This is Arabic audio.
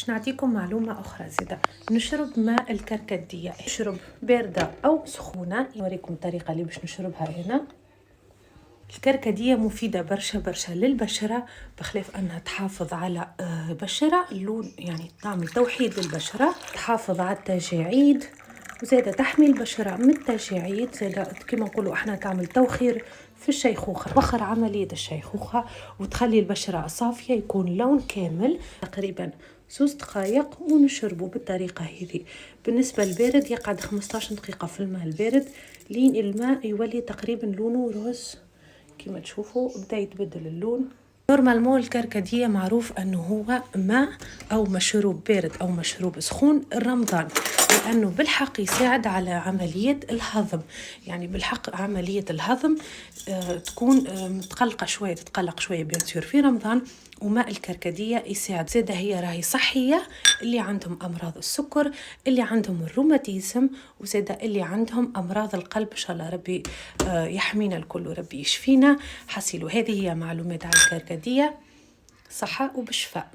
باش نعطيكم معلومة أخرى زيادة. نشرب ماء الكركدية، نشرب باردة أو سخونة. نوريكم الطريقة اللي باش نشربها هنا. الكركدية مفيدة برشا للبشرة، بخلاف أنها تحافظ على بشرة اللون، يعني تعمل توحيد للبشرة، تحافظ على التجاعيد، وزادة تحمي البشرة من التجاعيد، زادة كما نقولوا احنا تعمل توخير في الشيخوخة، توخر عملية الشيخوخة وتخلي البشرة صافية، يكون لون كامل. تقريبا 2 دقائق ونشربه بالطريقة هذه. بالنسبة للبارد يقعد 15 دقيقة في الماء البارد لين الماء يولي تقريبا لونه روز كما تشوفوا، بدا يتبدل اللون. نورمالمون الكركديه معروف انه هو ماء او مشروب بارد او مشروب سخون رمضان، لانه بالحق يساعد على عمليه الهضم. يعني بالحق عمليه الهضم تكون متقلقه شويه، تتقلق شويه بيان في رمضان. وماء الكركديه يساعد. زاده هي راهي صحيه اللي عندهم امراض السكر، اللي عندهم الروماتيزم، وزاده اللي عندهم امراض القلب. ان شاء الله ربي يحمينا الكل وربي يشفينا. حصلوا هذه هي معلومات على الكركديه. صحه وبشفاء.